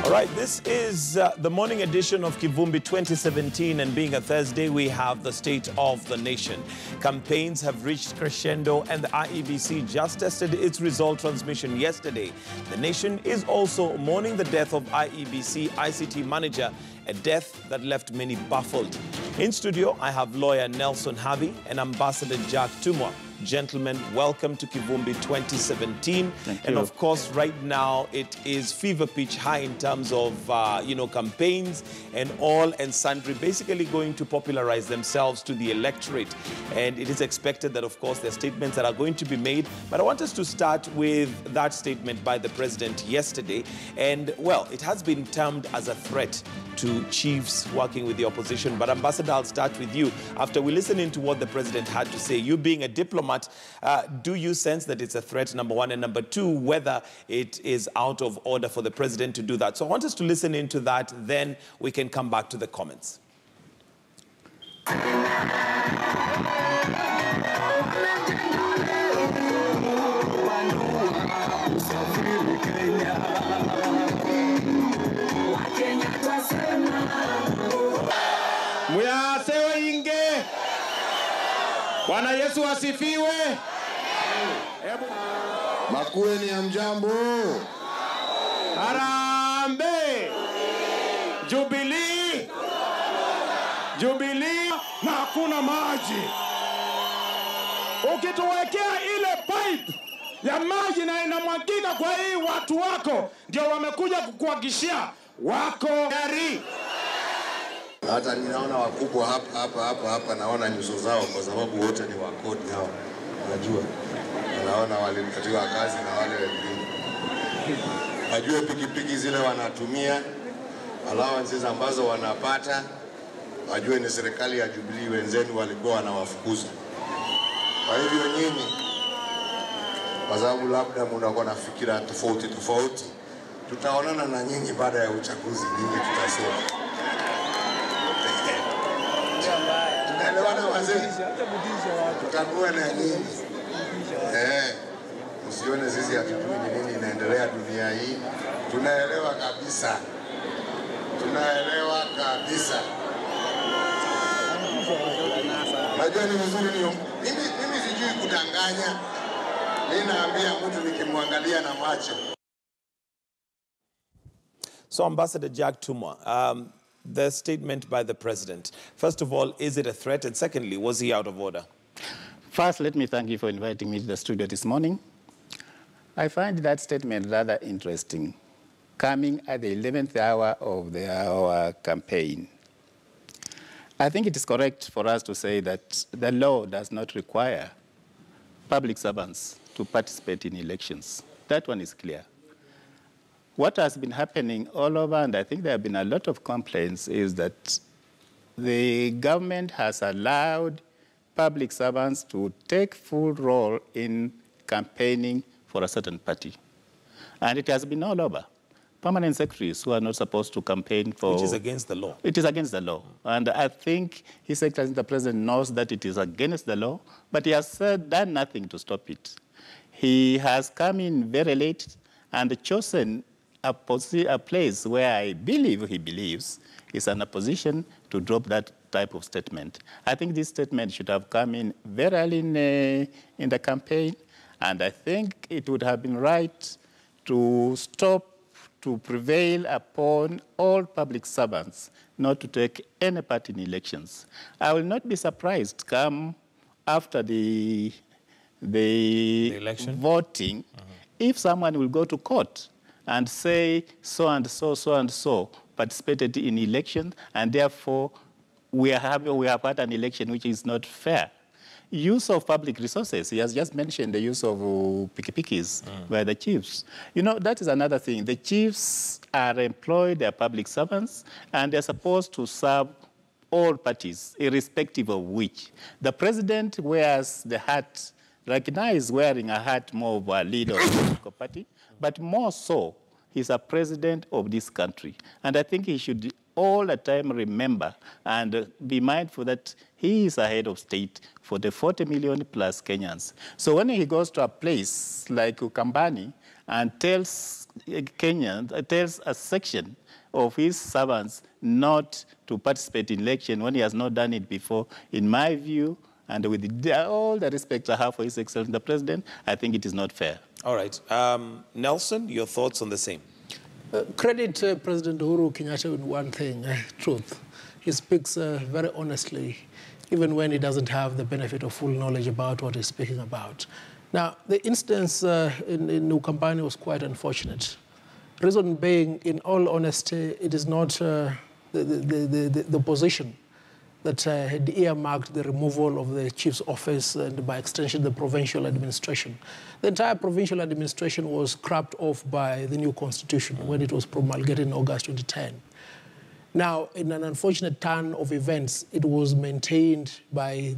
All right, this is the morning edition of Kivumbi 2017, and being a Thursday, we have the state of the nation. Campaigns have reached crescendo, and the IEBC just tested its result transmission yesterday. The nation is also mourning the death of IEBC ICT manager, a death that left many baffled. In studio, I have lawyer Nelson Havi and Ambassador Jack Tumwa. Gentlemen, welcome to Kivumbi 2017. Thank you. And of course, right now, it is fever pitch high in terms of, campaigns and all and sundry basically going to popularize themselves to the electorate. And it is expected that, of course, there are statements that are going to be made. But I want us to start with that statement by the president yesterday. And, well, it has been termed as a threat to chiefs working with the opposition. But, Ambassador, I'll start with you. After we listen into what the president had to say, you being a diplomat, do you sense that it's a threat, number one, and number two, whether it is out of order for the president to do that? So I want us to listen into that, then we can come back to the comments. Bwana Yesu asifiwe. Makueni ya mjambo. Harambe. Jubilee. Jubilee na hakuna maji. Ukituwekea ile pipe ya maji na inamwagika kwa hii watu wako, ndio wamekuja kukuhakishia wako gari. Hata ninaona wakubwa hapa naona nyuso zao kwa sababu wote ni wakodi hao. Unajua? Naona walipatiwa kazi na wale wengine. Wajue pikipiki zile wanatumia, allowances ambazo wanapata, wajue ni serikali ya Jubilee wenzenu walikuwa wanawafukuza. Kwa hivyo nyinyi, kwa sababu labda mnakuwa na fikira tofauti, tutaonana na nyinyi baada ya uchaguzi, nyinyi tutasoma. Tunaelewana wazee? Tutakuwa na nyinyi. Usione sisi hatujui ni nini inaendelea dunia hii. Tunaelewa kabisa. Tunaelewa kabisa. Najua ni vizuri ni mimi sijui kudanganya. Mimi naambia mtu nikimwangalia na macho. So, Ambassador Jack Tumwa, the statement by the president. First of all, is it a threat? And secondly, was he out of order? First, let me thank you for inviting me to the studio this morning. I find that statement rather interesting, coming at the 11th hour of our campaign. I think it is correct for us to say that the law does not require public servants to participate in elections. That one is clear. What has been happening all over, and I think there have been a lot of complaints, is that the government has allowed public servants to take full role in campaigning for a certain party. And it has been all over. Permanent secretaries who are not supposed to campaign for... Which is against the law. It is against the law. And I think His Excellency the President knows that it is against the law, but he has done nothing to stop it. He has come in very late and chosen a place where I believe he believes is in a position to drop that type of statement. I think this statement should have come in very early in the campaign, and I think it would have been right to stop, to prevail upon all public servants not to take any part in elections. I will not be surprised come after the election voting if someone will go to court and say so and so participated in election, and therefore we have had an election which is not fair. Use of public resources. He has just mentioned the use of pikipikis by the chiefs. You know, that is another thing. The chiefs are employed, they are public servants, and they're supposed to serve all parties, irrespective of which. The president wears the hat, recognized wearing a hat more of a leader of the political party, but more so, he's a president of this country. And I think he should all the time remember and be mindful that he is a head of state for the 40 million plus Kenyans. So when he goes to a place like Ukambani and tells Kenyans, tells a section of his servants not to participate in election when he has not done it before, in my view, and with all the respect I have for His Excellency the President, I think it is not fair. All right. Nelson, your thoughts on the same? Credit President Uhuru Kenyatta with one thing, truth. He speaks very honestly, even when he doesn't have the benefit of full knowledge about what he's speaking about. Now, the instance in Ukambani was quite unfortunate. Reason being, in all honesty, it is not the opposition that had earmarked the removal of the chief's office and, by extension, the provincial administration. The entire provincial administration was scrapped off by the new constitution when it was promulgated in August 2010. Now, in an unfortunate turn of events, it was maintained by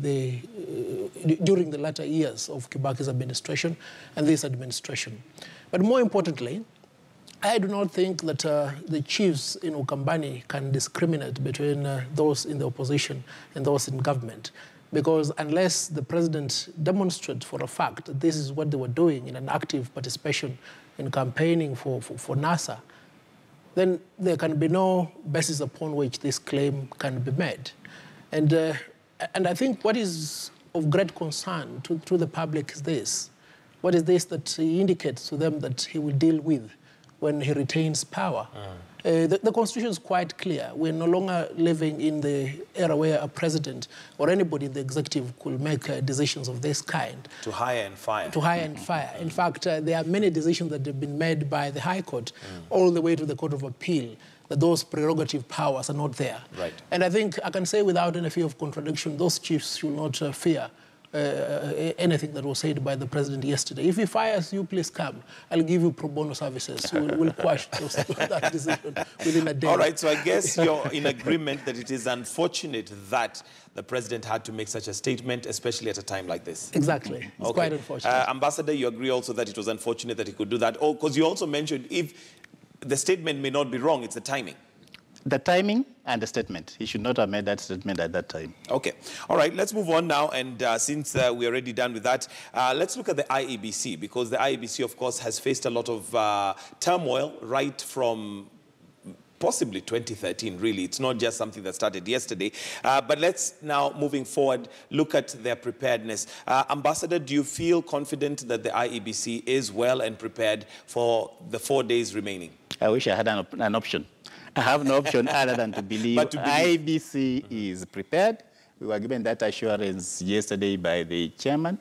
during the latter years of Kibaki's administration and this administration. But more importantly, I do not think that the chiefs in Ukambani can discriminate between those in the opposition and those in government, because unless the president demonstrates for a fact that this is what they were doing in an active participation in campaigning for NASA, then there can be no basis upon which this claim can be made. And I think what is of great concern to the public is this. What is this that he indicates to them that he will deal with when he retains power? The Constitution is quite clear. We're no longer living in the era where a president or anybody in the executive could make decisions of this kind. To hire and fire. To hire and fire. In fact, there are many decisions that have been made by the High Court all the way to the Court of Appeal, that those prerogative powers are not there. Right. And I think I can say without any fear of contradiction, those chiefs should not fear anything that was said by the president yesterday. If he fires you, please come. I'll give you pro bono services. We'll quash that decision within a day. All right, so I guess you're in agreement that it is unfortunate that the president had to make such a statement, especially at a time like this. Exactly. It's quite unfortunate. Ambassador, you agree also that it was unfortunate that he could do that? Oh, because you also mentioned if the statement may not be wrong, it's the timing. The timing and the statement. He should not have made that statement at that time. Okay. All right, let's move on now. And since we're already done with that, let's look at the IEBC, because the IEBC, of course, has faced a lot of turmoil right from possibly 2013, really. It's not just something that started yesterday. But let's now, moving forward, look at their preparedness. Ambassador, do you feel confident that the IEBC is well and prepared for the 4 days remaining? I wish I had an option. I have no option other than to believe IEBC is prepared. We were given that assurance yesterday by the chairman.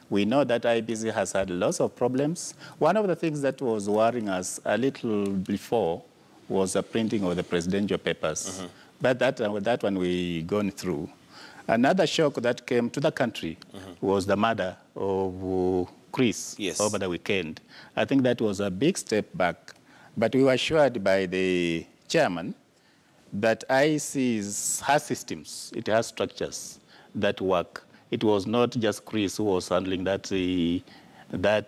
We know that IEBC has had lots of problems. One of the things that was worrying us a little before was the printing of the presidential papers. But that one we gone through. Another shock that came to the country was the murder of Chris over the weekend. I think that was a big step back. But we were assured by the chairman that IEC has systems, it has structures that work. It was not just Chris who was handling that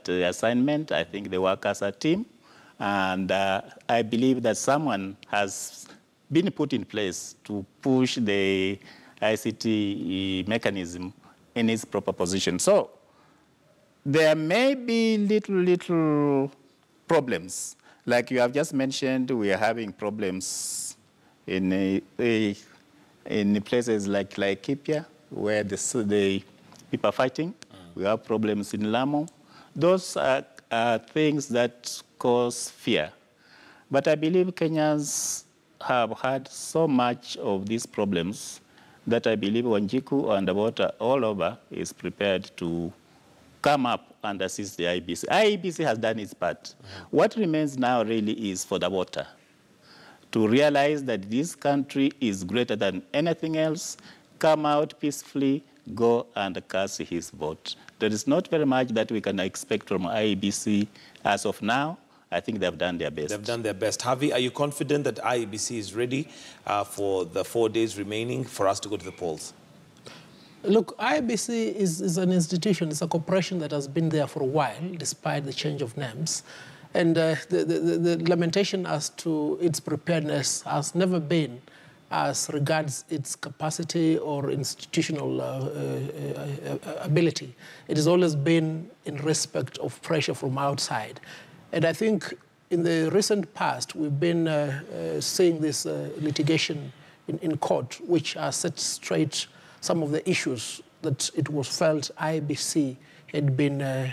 assignment. I think they work as a team. And I believe that someone has been put in place to push the ICT mechanism in its proper position. So there may be little problems. Like you have just mentioned, we are having problems in places like Laikipia, where the people are fighting. We have problems in Lamu. Those are things that cause fear. But I believe Kenyans have had so much of these problems that I believe Wanjiku and Water all over is prepared to come up and assist the IEBC. IEBC has done its part. What remains now really is for the water to realize that this country is greater than anything else, come out peacefully, go and cast his vote. There is not very much that we can expect from IEBC as of now. I think they've done their best. They've done their best. Harvey, are you confident that IEBC is ready for the 4 days remaining for us to go to the polls? Look, IEBC is an institution, it's a corporation that has been there for a while, despite the change of names. And the lamentation as to its preparedness has never been as regards its capacity or institutional ability. It has always been in respect of pressure from outside. And I think in the recent past, we've been seeing this litigation in court, which has set straight some of the issues that it was felt IBC had been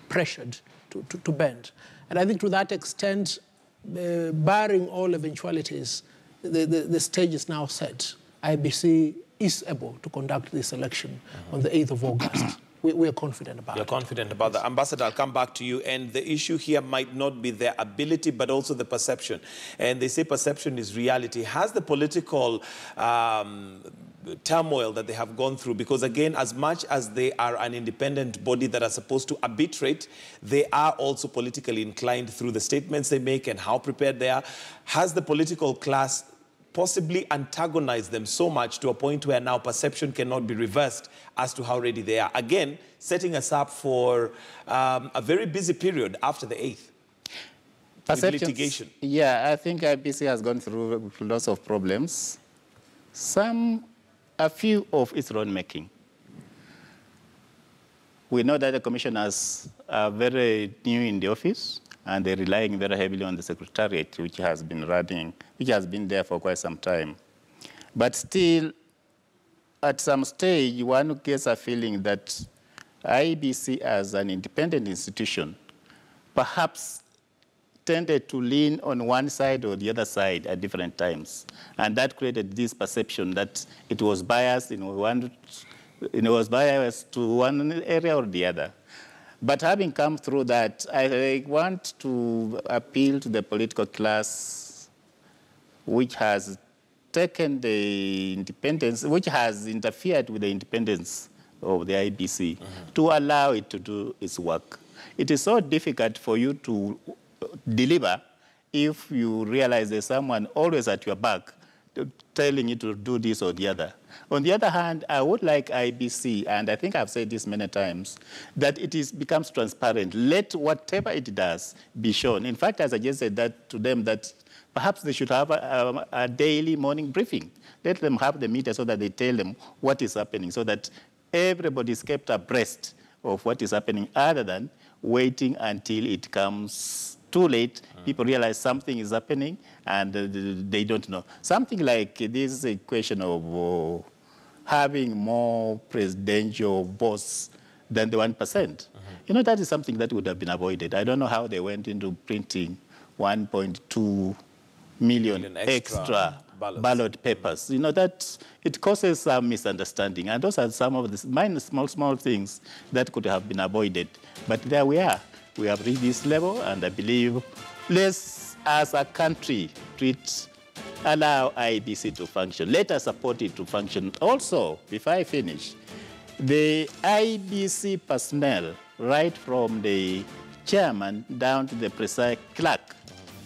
pressured to bend. And I think to that extent, barring all eventualities, the stage is now set. IBC is able to conduct this election on the 8th of August. We are confident about it. You're confident about that. Ambassador, I'll come back to you. And the issue here might not be their ability, but also the perception. And they say perception is reality. Has the political turmoil that they have gone through, because again, as much as they are an independent body that are supposed to arbitrate, they are also politically inclined through the statements they make and how prepared they are. Has the political class possibly antagonize them so much to a point where now perception cannot be reversed as to how ready they are? Again, setting us up for a very busy period after the 8th. With litigation. Yeah, I think IBC has gone through lots of problems. A few of its own making. We know that the commissioners are very new in the office, and they're relying very heavily on the secretariat, which has been there for quite some time. But still, at some stage, one gets a feeling that IBC as an independent institution perhaps tended to lean on one side or the other side at different times. And that created this perception that it was biased to one area or the other. But having come through that, I want to appeal to the political class which has taken the independence, which has interfered with the independence of the IBC, to allow it to do its work. It is so difficult for you to deliver if you realize there's someone always at your back telling you to do this or the other. On the other hand, I would like IBC, and I think I've said this many times, that it becomes transparent. Let whatever it does be shown. In fact, I suggested that to them that perhaps they should have a daily morning briefing. Let them have the media so that they tell them what is happening, so that everybody is kept abreast of what is happening, other than waiting until it comes too late. People realize something is happening and they don't know. Something like this question of having more presidential votes than the 1%. You know, that is something that would have been avoided. I don't know how they went into printing 1.2 million extra ballot papers. You know, that it causes some misunderstanding. And those are some of the small things that could have been avoided. But there we are. We have reached this level, and I believe let's, as a country, allow IBC to function. Let us support it to function. Also, before I finish, the IBC personnel, right from the chairman down to the precise clerk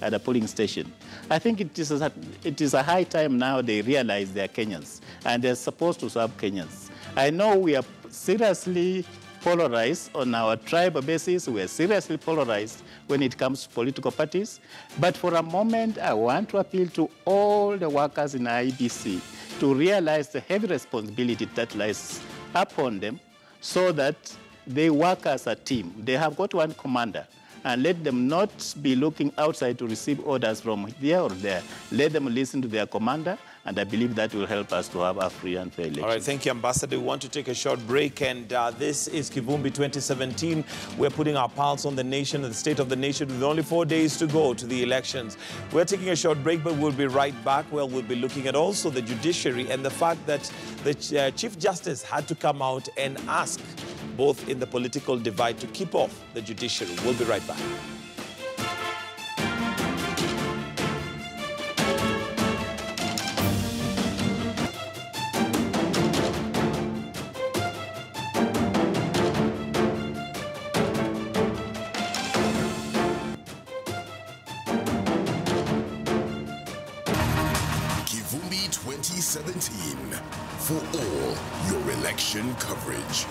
at the polling station, I think it is a high time now they realize they are Kenyans, and they're supposed to serve Kenyans. I know we are seriously polarized on our tribal basis. We are seriously polarized when it comes to political parties. But for a moment, I want to appeal to all the workers in IBC to realize the heavy responsibility that lies upon them, so that they work as a team. They have got one commander, and let them not be looking outside to receive orders from here or there. Let them listen to their commander, and I believe that will help us to have a free and fair election. All right, thank you, Ambassador. We want to take a short break, and this is Kivumbi 2017. We're putting our pulse on the nation and the state of the nation with only 4 days to go to the elections. We're taking a short break, but we'll be right back, where we'll be looking at also the judiciary and the fact that the Chief Justice had to come out and ask both in the political divide to keep off the judiciary. We'll be right back. Kivumbi 2017, for all your election coverage.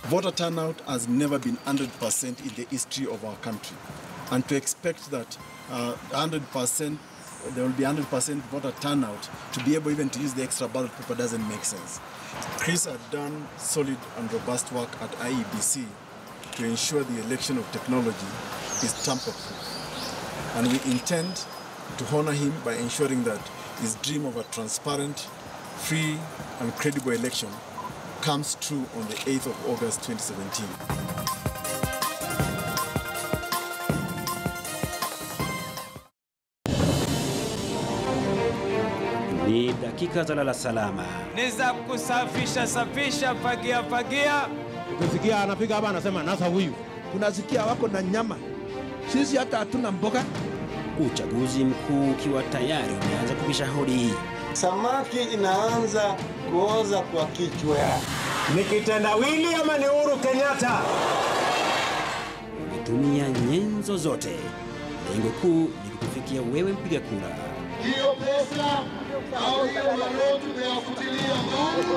Voter turnout has never been 100% in the history of our country. And to expect that 100%, there will be 100% voter turnout to be able even to use the extra ballot paper doesn't make sense. Chris had done solid and robust work at IEBC to ensure the election of technology is tamper-proof. And we intend to honor him by ensuring that his dream of a transparent, free and credible election comes true on the 8th of August 2017. Ni dakika za lala salama. Niza kusafisha safisha fagia fagia. Ukisikia anapiga hapa anasema nasa huyu. Tunasikia wako na nyama. Sisi hata hatuna mboga. Uchaguzi mkuu ukiwa tayari umeanza kupisha hodi. Samaki inaanza kuoza kwa kichwa. Ni kitendawili ama ni Uhuru Kenyatta? Umetumia nyenzo zote. Lengo kuu ni kukufikia wewe mpiga kura. Hiyo pesa au hiyo manoti tunayafutilia mbali.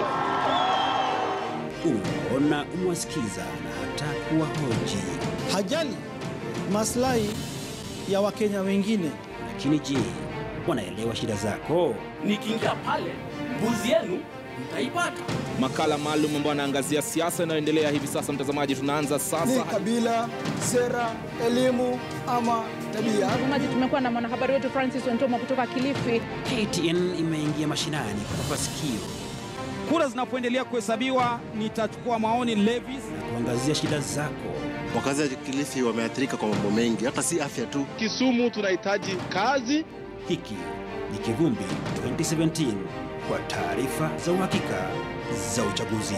Unaona, umwasikiza na hata kuwahoji. Hajali maslahi ya Wakenya wengine. Lakini je, wanaelewa shida zako? Nikiingia pale, mbuzi yenu mtaipata. Makala maalum ambayo anaangazia siasa inayoendelea hivi sasa. Mtazamaji, tunaanza sasa. Ni kabila, sera, elimu ama tabia. Mtazamaji, tumekuwa na mwanahabari wetu Francis Wantoma kutoka Kilifi. KTN imeingia mashinani kukupa sikio. Kura zinapoendelea kuhesabiwa, nitachukua maoni levies na kuangazia shida zako. Wakazi wa Kilifi wameathirika kwa mambo mengi, hata si afya tu. Kisumu tunahitaji kazi. Hiki ni Kivumbi 2017 kwa taarifa za uhakika za uchaguzi.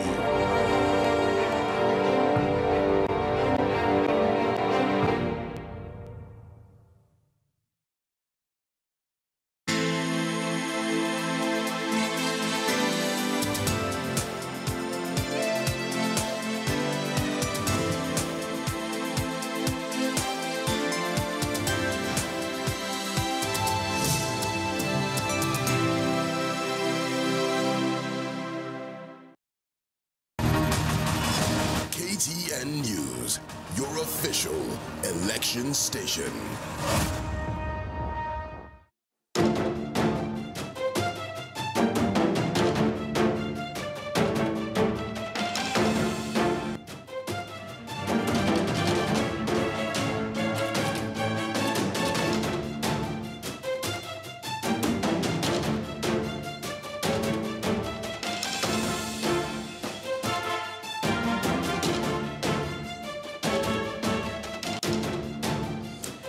KTN News, your official election station.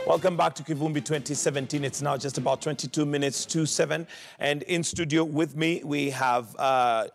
Welcome back to Kivumbi 2017. It's now just about 22 minutes to 7. And in studio with me, we have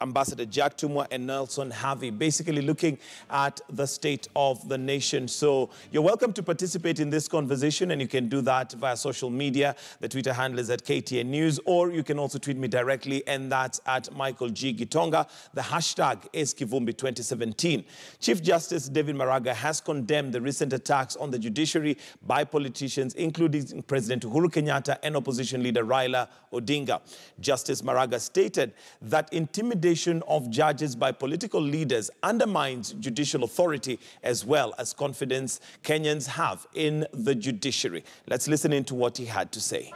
Ambassador Jack Tumwa and Nelson Harvey, basically looking at the state of the nation. So you're welcome to participate in this conversation, and you can do that via social media. The Twitter handle is at KTN News, or you can also tweet me directly, and that's at Michael G. Gitonga. The hashtag is Kivumbi 2017. Chief Justice David Maraga has condemned the recent attacks on the judiciary by politicians, including President Uhuru Kenyatta and opposition leader Raila Odinga. Justice Maraga stated that intimidation of judges by political leaders undermines judicial authority as well as confidence Kenyans have in the judiciary. Let's listen into what he had to say.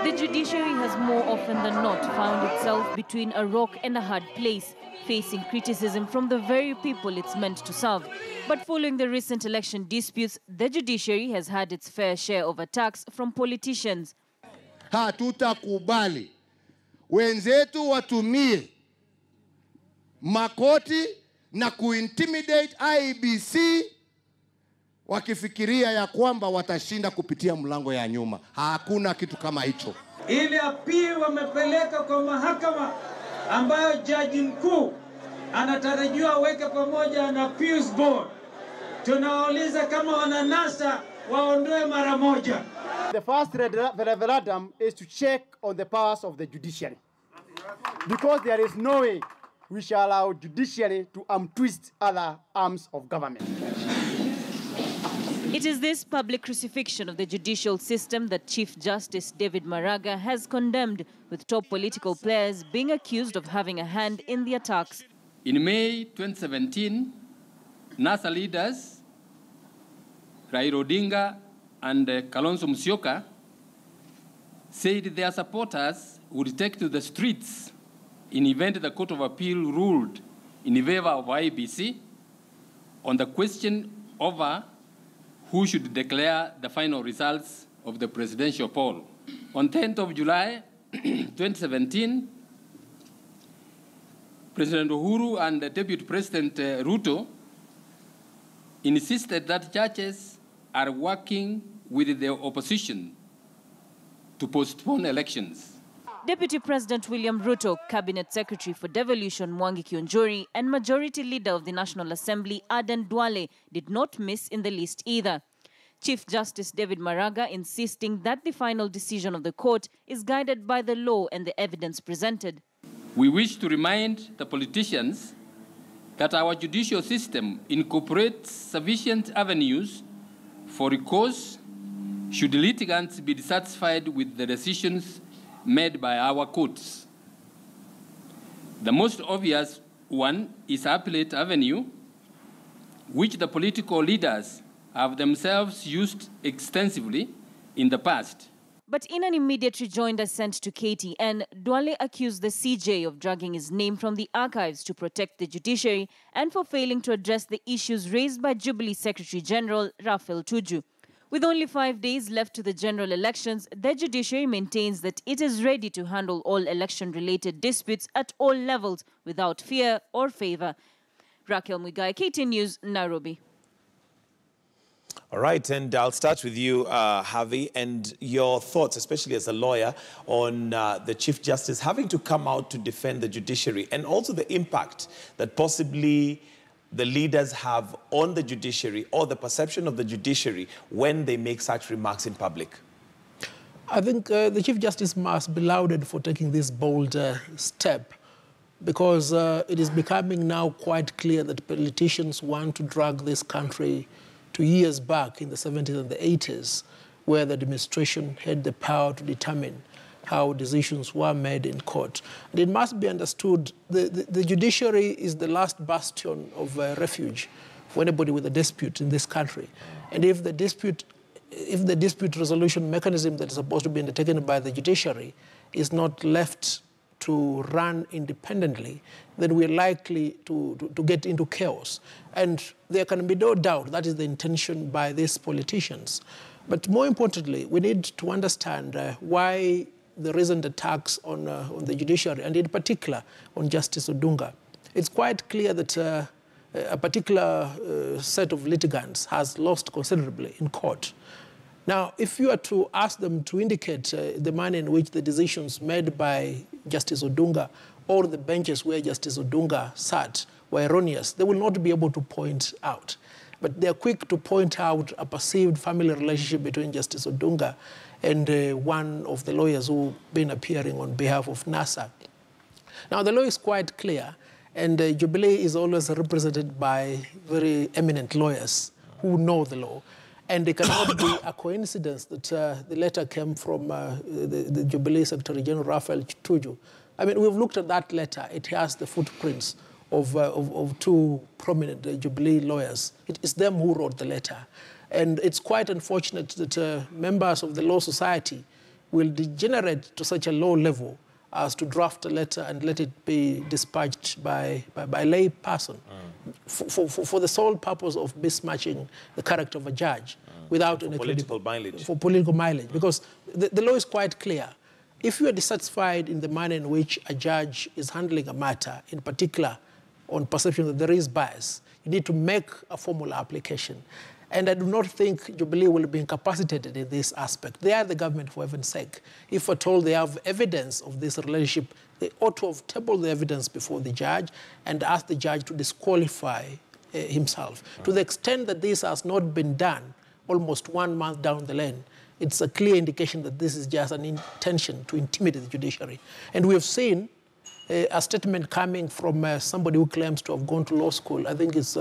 The judiciary has more often than not found itself between a rock and a hard place, facing criticism from the very people it's meant to serve. But following the recent election disputes, the judiciary has had its fair share of attacks from politicians. Hatutakubali wenzetu watumie makoti na kuintimidate IEBC wakifikiria ya kwamba watashinda kupitia mlango ya nyuma. Hakuna kitu kama hicho. Ile apili wamepeleka kwa mahakama ambayo jaji mkuu anatarajiwa aweke pamoja na Pius Board. Tunawauliza kama wananasa waondoe mara moja. The first referendum is to check on the powers of the judiciary. Because there is no way we shall allow judiciary to twist other arms of government. It is this public crucifixion of the judicial system that Chief Justice David Maraga has condemned, with top political players being accused of having a hand in the attacks. In May 2017, NASA leaders, Raila Odinga and Kalonzo Musyoka, said their supporters would take to the streets in event the Court of Appeal ruled in favor of IEBC on the question over who should declare the final results of the presidential poll. On 10th of July 2017, President Uhuru and Deputy President Ruto insisted that churches are working with the opposition to postpone elections. Deputy President William Ruto, Cabinet Secretary for Devolution Mwangi Kionjori, and Majority Leader of the National Assembly Aden Duale did not miss in the list either. Chief Justice David Maraga insisting that the final decision of the court is guided by the law and the evidence presented. We wish to remind the politicians that our judicial system incorporates sufficient avenues for recourse should litigants be dissatisfied with the decisions made by our courts. The most obvious one is Appellate Avenue, which the political leaders have themselves used extensively in the past. But in an immediate rejoinder sent to KTN, Duale accused the CJ of dragging his name from the archives to protect the judiciary and for failing to address the issues raised by Jubilee Secretary General Raphael Tuju. With only 5 days left to the general elections, the judiciary maintains that it is ready to handle all election-related disputes at all levels without fear or favor. Raquel Muigai, KTN News, Nairobi. All right, and I'll start with you, Harvey, and your thoughts, especially as a lawyer, on the Chief Justice having to come out to defend the judiciary, and also the impact that possibly the leaders have on the judiciary or the perception of the judiciary when they make such remarks in public. I think the Chief Justice must be lauded for taking this bold step, because it is becoming now quite clear that politicians want to drag this country to years back in the 70s and the 80s, where the administration had the power to determine how decisions were made in court. And it must be understood the judiciary is the last bastion of refuge for anybody with a dispute in this country. And if the dispute resolution mechanism that is supposed to be undertaken by the judiciary is not left to run independently, then we're likely to get into chaos. And there can be no doubt that is the intention by these politicians. But more importantly, we need to understand why the recent attacks on the judiciary, and in particular on Justice Odunga. It's quite clear that a particular set of litigants has lost considerably in court. Now, if you are to ask them to indicate the manner in which the decisions made by Justice Odunga or the benches where Justice Odunga sat were erroneous, they will not be able to point out. But they are quick to point out a perceived family relationship between Justice Odunga and one of the lawyers who've been appearing on behalf of NASA. Now, the law is quite clear, and Jubilee is always represented by very eminent lawyers who know the law. And it cannot be a coincidence that the letter came from the Jubilee Secretary General Raphael Tuju. I mean, we've looked at that letter. It has the footprints of two prominent Jubilee lawyers. It is them who wrote the letter. And it's quite unfortunate that members of the law society will degenerate to such a low level as to draft a letter and let it be dispatched by a lay person for the sole purpose of besmirching the character of a judge without any political mileage. For political mileage, because the law is quite clear. If you are dissatisfied in the manner in which a judge is handling a matter, in particular on perception that there is bias, you need to make a formal application. And I do not think Jubilee will be incapacitated in this aspect. They are the government, for heaven's sake. If at all they have evidence of this relationship, they ought to have tabled the evidence before the judge and asked the judge to disqualify himself. To the extent that this has not been done, almost 1 month down the lane, it's a clear indication that this is just an intention to intimidate the judiciary. And we have seen a statement coming from somebody who claims to have gone to law school. I think it's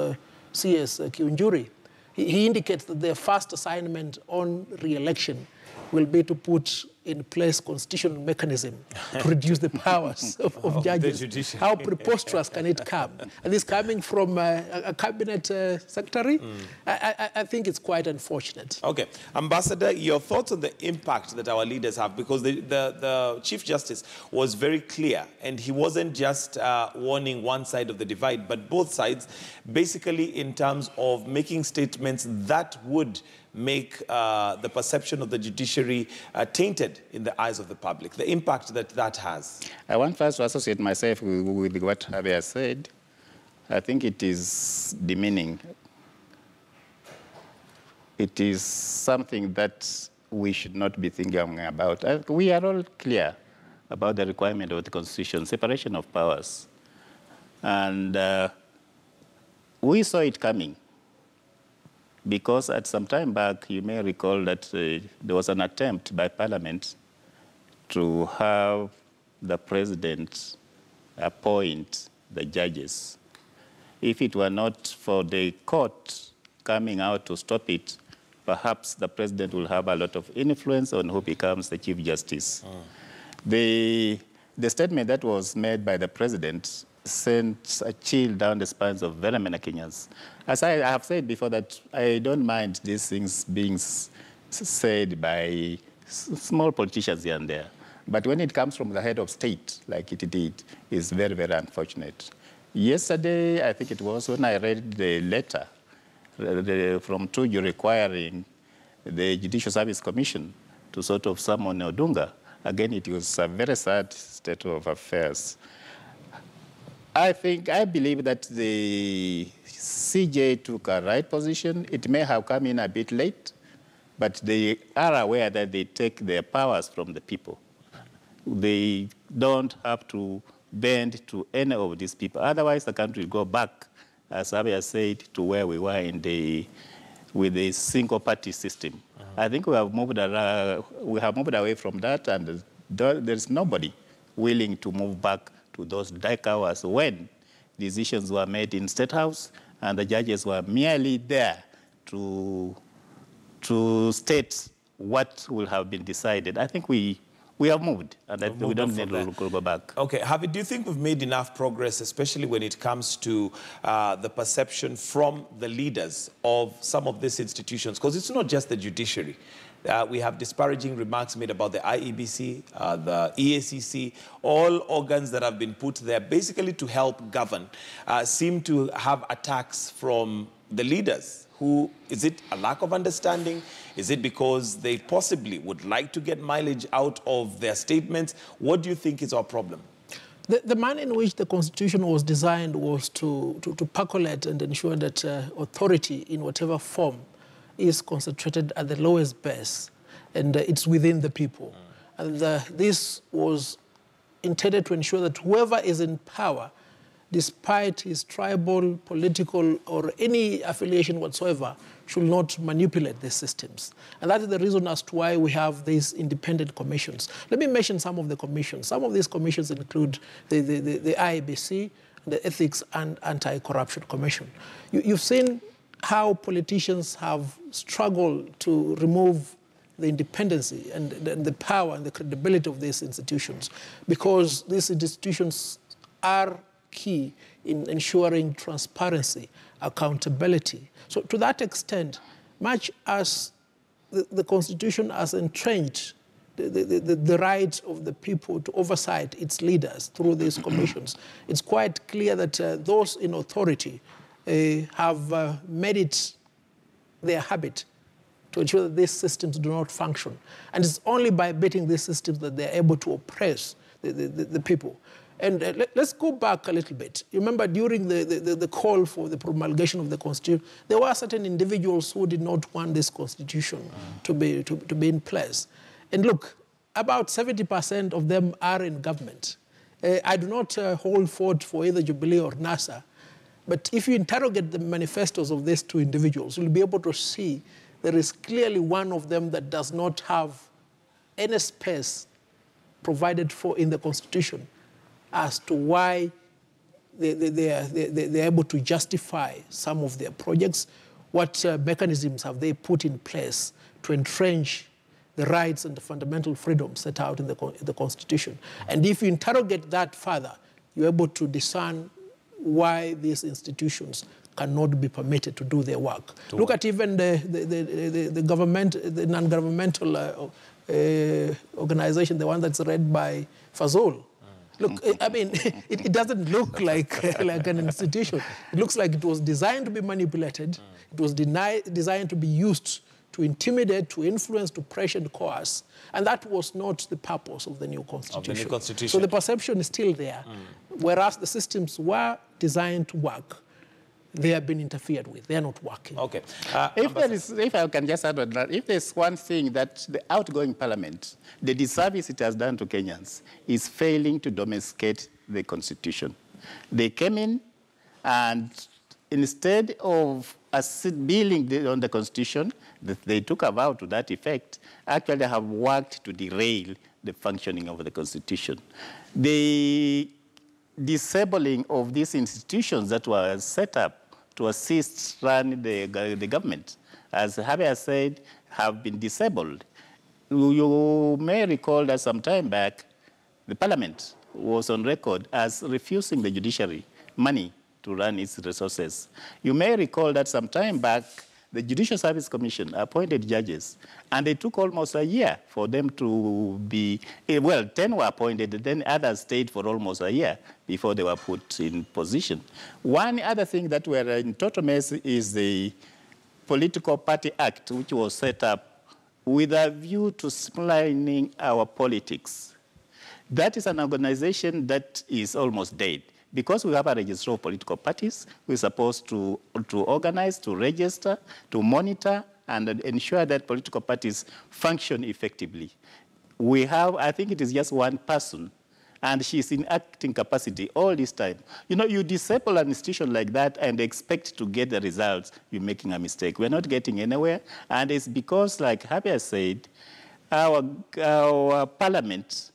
C.S. Kionjori. He indicates that their first assignment on re-election will be to put in place constitutional mechanism to reduce the powers of judges. How preposterous can it come? And this coming from a cabinet secretary? I think it's quite unfortunate. Okay. Ambassador, your thoughts on the impact that our leaders have, because the Chief Justice was very clear, and he wasn't just warning one side of the divide, but both sides, basically in terms of making statements that would make the perception of the judiciary tainted in the eyes of the public, the impact that has. I want first to associate myself with what Javier has said. I think it is demeaning. It is something that we should not be thinking about. We are all clear about the requirement of the Constitution, separation of powers. And we saw it coming, because at some time back, you may recall that there was an attempt by Parliament to have the President appoint the judges. If it were not for the court coming out to stop it, perhaps the President will have a lot of influence on who becomes the Chief Justice. The statement that was made by the President sent a chill down the spines of very many Kenyans. As I have said before, that I don't mind these things being said by small politicians here and there. But when it comes from the head of state, like it did, it's very, very unfortunate. Yesterday, I think it was, when I read the letter from Tuju requiring the Judicial Service Commission to sort of summon Odunga, again, it was a very sad state of affairs. I believe that the CJ took a right position. It may have come in a bit late, but they are aware that they take their powers from the people. They don't have to bend to any of these people. Otherwise, the country will go back, as Abia said, to where we were with the single-party system. I think we have moved away from that, and there's nobody willing to move back to those dark hours when decisions were made in State House and the judges were merely there to state what will have been decided. I think we have moved, and we don't need to go back. Okay, Javi, do you think we've made enough progress, especially when it comes to the perception from the leaders of some of these institutions? Because it's not just the judiciary. We have disparaging remarks made about the IEBC, the EACC, all organs that have been put there basically to help govern, seem to have attacks from the leaders. Is it a lack of understanding? Is it because they possibly would like to get mileage out of their statements? What do you think is our problem? The manner in which the Constitution was designed was to percolate and ensure that authority in whatever form is concentrated at the lowest base, and it's within the people. And this was intended to ensure that whoever is in power, despite his tribal, political, or any affiliation whatsoever, should not manipulate these systems. And that is the reason as to why we have these independent commissions. Let me mention some of the commissions. Some of these commissions include the IEBC, the Ethics and Anti-Corruption Commission. You've seen how politicians have struggled to remove the independency and the power and the credibility of these institutions, because these institutions are key in ensuring transparency, accountability. So to that extent, much as the Constitution has entrenched the right of the people to oversight its leaders through these commissions, it's quite clear that those in authority have made it their habit to ensure that these systems do not function. And it's only by beating these systems that they're able to oppress the people. And let's go back a little bit. You remember during the call for the promulgation of the Constitution, there were certain individuals who did not want this Constitution to be in place. And look, about 70% of them are in government. I do not hold forth for either Jubilee or NASA, but if you interrogate the manifestos of these two individuals, you'll be able to see there is clearly one of them that does not have any space provided for in the Constitution as to why they're able to justify some of their projects. What mechanisms have they put in place to entrench the rights and the fundamental freedoms set out in the Constitution. And if you interrogate that further, you're able to discern why these institutions cannot be permitted to do their work. Look at even the government, the non-governmental organization, the one that's led by Fazol. Look, I mean, it doesn't look like an institution. It looks like it was designed to be manipulated. It was designed to be used to intimidate, to influence, to pressure and coerce. And that was not the purpose of the new constitution. So the perception is still there. Whereas the systems were designed to work, they have been interfered with. They are not working. Okay. If I can just add on that, if there's one thing that the outgoing parliament, the disservice it has done to Kenyans, is failing to domesticate the constitution. They came in and instead of building on the constitution, they took a vow to that effect, actually have worked to derail the functioning of the constitution. The disabling of these institutions that were set up to assist run the government, as Javier said, have been disabled. You may recall that some time back, the parliament was on record as refusing the judiciary money to run its resources. You may recall that some time back, the Judicial Service Commission appointed judges, and it took almost a year for them to be, well, 10 were appointed, then others stayed for almost a year before they were put in position. One other thing that we're in total mess is the Political Party Act, which was set up with a view to streamlining our politics. That is an organization that is almost dead. Because we have a registry of political parties, we're supposed to organize, to register, to monitor, and ensure that political parties function effectively. We have, I think it is just one person, and she's in acting capacity all this time. You know, you disable an institution like that and expect to get the results, you're making a mistake. We're not getting anywhere, and it's because, like Javier said, our parliament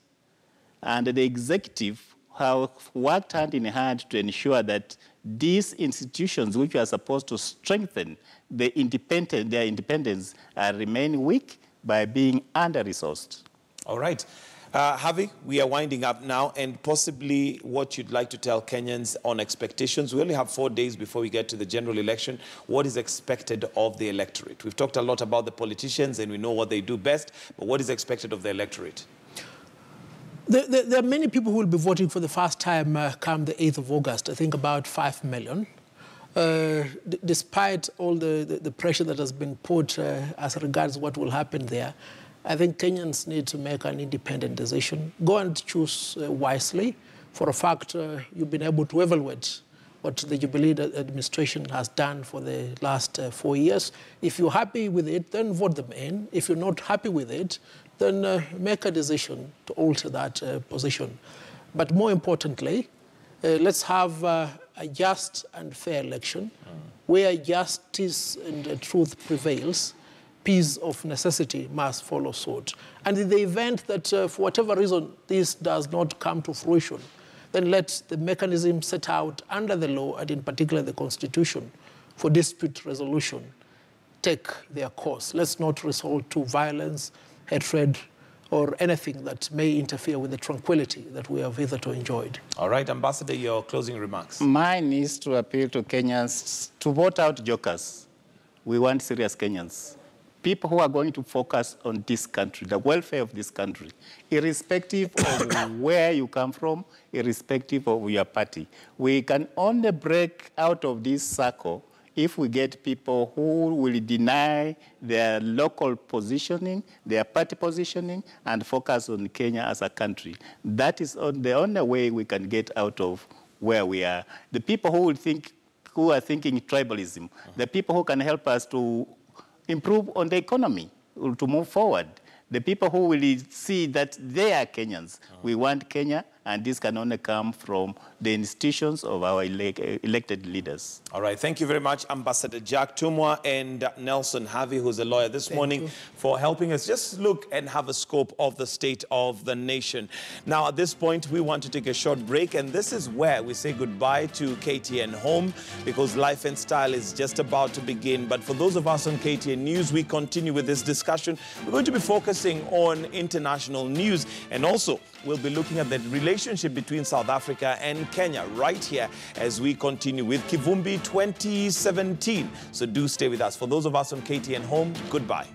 and the executive have worked hand in hand to ensure that these institutions, which are supposed to strengthen their independence, remain weak by being under-resourced. All right. Javi, we are winding up now, and possibly what you'd like to tell Kenyans on expectations. We only have 4 days before we get to the general election. What is expected of the electorate? We've talked a lot about the politicians, and we know what they do best, but what is expected of the electorate? There are many people who will be voting for the first time come the 8th of August, I think about 5 million. Despite all the pressure that has been put as regards what will happen there, I think Kenyans need to make an independent decision. Go and choose wisely. For a fact, you've been able to evaluate what the Jubilee administration has done for the last 4 years. If you're happy with it, then vote them in. If you're not happy with it, then make a decision to alter that position. But more importantly, let's have a just and fair election where justice and truth prevails. Peace of necessity must follow suit. And in the event that, for whatever reason, this does not come to fruition, then let the mechanism set out under the law, and in particular the Constitution, for dispute resolution take their course. Let's not resort to violence, hatred, or anything that may interfere with the tranquility that we have hitherto enjoyed. All right, Ambassador, your closing remarks. Mine is to appeal to Kenyans to vote out jokers. We want serious Kenyans. People who are going to focus on this country, the welfare of this country, irrespective of where you come from, irrespective of your party. We can only break out of this circle if we get people who will deny their local positioning, their party positioning, and focus on Kenya as a country. That is the only way we can get out of where we are. The people who are thinking tribalism, the people who can help us to improve on the economy, to move forward, the people who will see that they are Kenyans. We want Kenya And this can only come from the institutions of our elected leaders. All right. Thank you very much, Ambassador Jack Tumwa and Nelson Harvey, who's a lawyer this morning, for helping us just look and have a scope of the state of the nation. Now, at this point, we want to take a short break, and this is where we say goodbye to KTN Home, because Life and Style is just about to begin. But for those of us on KTN News, we continue with this discussion. We're going to be focusing on international news, and also we'll be looking at the relationship between South Africa and Kenya right here as we continue with Kivumbi 2017. So do stay with us. For those of us on KTN Home, goodbye.